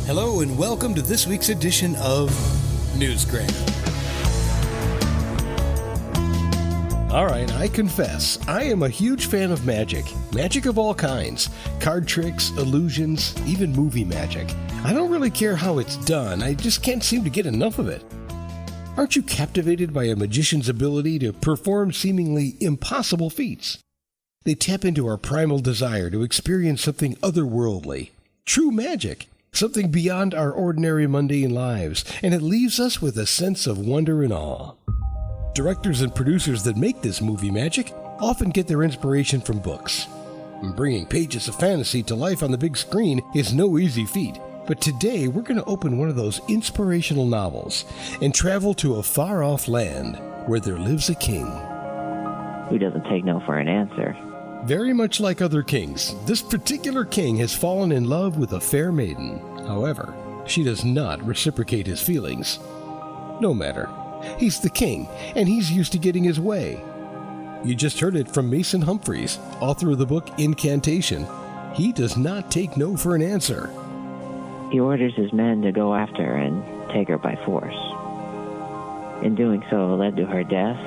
Hello and welcome to this week's edition of Newsgram. Alright, I confess, I am a huge fan of magic. Magic of all kinds. Card tricks, illusions, even movie magic. I don't really care how it's done, I just can't seem to get enough of it. Aren't you captivated by a magician's ability to perform seemingly impossible feats? They tap into our primal desire to experience something otherworldly. True magic. Something beyond our ordinary mundane lives, and it leaves us with a sense of wonder and awe. Directors and producers that make this movie magic often get their inspiration from books. Bringing pages of fantasy to life on the big screen is no easy feat, but today we're going to open one of those inspirational novels and travel to a far-off land where there lives a king. Who doesn't take no for an answer? Very much like other kings, this particular king has fallen in love with a fair maiden. However, she does not reciprocate his feelings. No matter. He's the king, and he's used to getting his way. You just heard it from Mason Humphreys, author of the book Incantation. He does not take no for an answer. He orders his men to go after her and take her by force. In doing so, led to her death.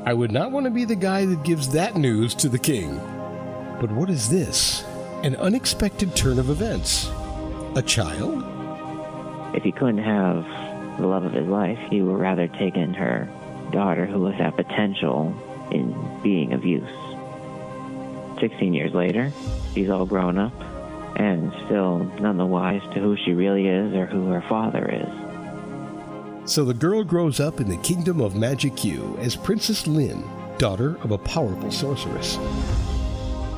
I would not want to be the guy that gives that news to the king. But what is this? An unexpected turn of events. A child? If he couldn't have the love of his life, he would rather take in her daughter, who was at potential in being of use. 16 years later, she's all grown up and still none the wise to who she really is or who her father is. So the girl grows up in the kingdom of Magic Q as Princess Lynn, daughter of a powerful sorceress.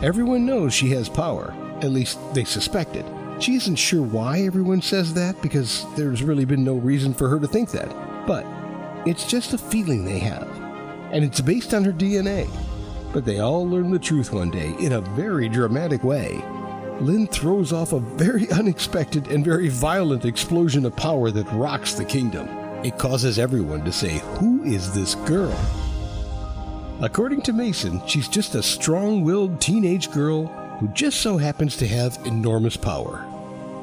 Everyone knows she has power, at least they suspect it. She isn't sure why everyone says that because there's really been no reason for her to think that. But it's just a feeling they have, and it's based on her DNA. But they all learn the truth one day in a very dramatic way. Lynn throws off a very unexpected and very violent explosion of power that rocks the kingdom. It causes everyone to say, "Who is this girl?" According to Mason, she's just a strong-willed teenage girl who just so happens to have enormous power.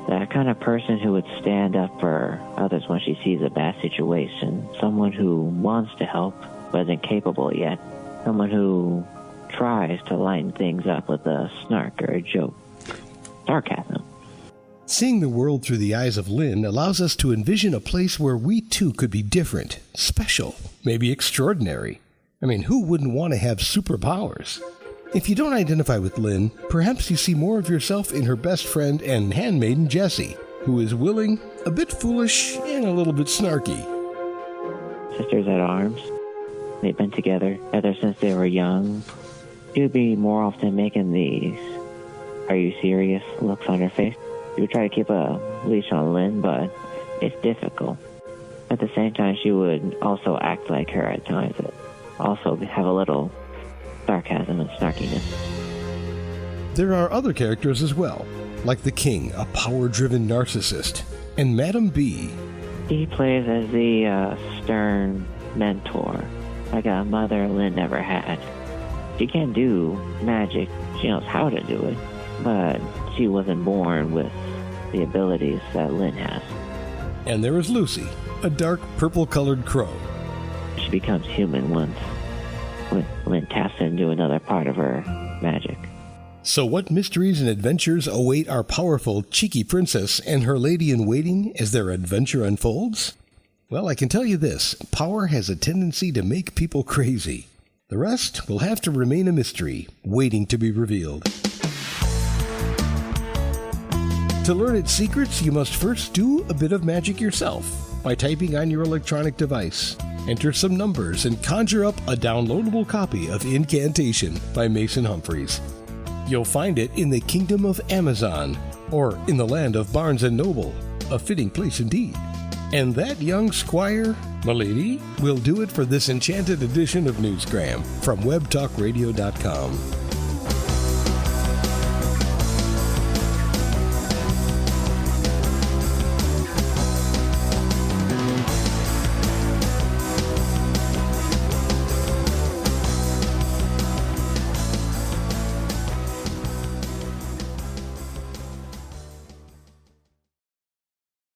That kind of person who would stand up for others when she sees a bad situation. Someone who wants to help but isn't capable yet. Someone who tries to lighten things up with a snark or a joke. Sarcasm. Seeing the world through the eyes of Lynn allows us to envision a place where we too could be different, special, maybe extraordinary. I mean, who wouldn't want to have superpowers? If you don't identify with Lynn, perhaps you see more of yourself in her best friend and handmaiden Jessie, who is willing, a bit foolish, and a little bit snarky. Sisters at arms. They've been together ever since they were young. She would be more often making these "Are you serious?" looks on her face. She would try to keep a leash on Lynn, but it's difficult. At the same time, she would also act like her at times. Also have a little sarcasm and snarkiness. There are other characters as well, like the King, a power-driven narcissist, and Madam B. He plays as the stern mentor, like a mother Lynn never had. She can do magic, she knows how to do it, but she wasn't born with the abilities that Lynn has. And there is Lucy, a dark purple-colored crow. She becomes human once when Lynn taps into another part of her magic. So what mysteries and adventures await our powerful, cheeky princess and her lady-in-waiting as their adventure unfolds? Well, I can tell you this, power has a tendency to make people crazy. The rest will have to remain a mystery, waiting to be revealed. To learn its secrets, you must first do a bit of magic yourself by typing on your electronic device. Enter some numbers and conjure up a downloadable copy of Incantation by Mason Humphreys. You'll find it in the kingdom of Amazon, or in the land of Barnes & Noble, a fitting place indeed. And that young squire, m'lady, will do it for this enchanted edition of Newsgram from webtalkradio.com.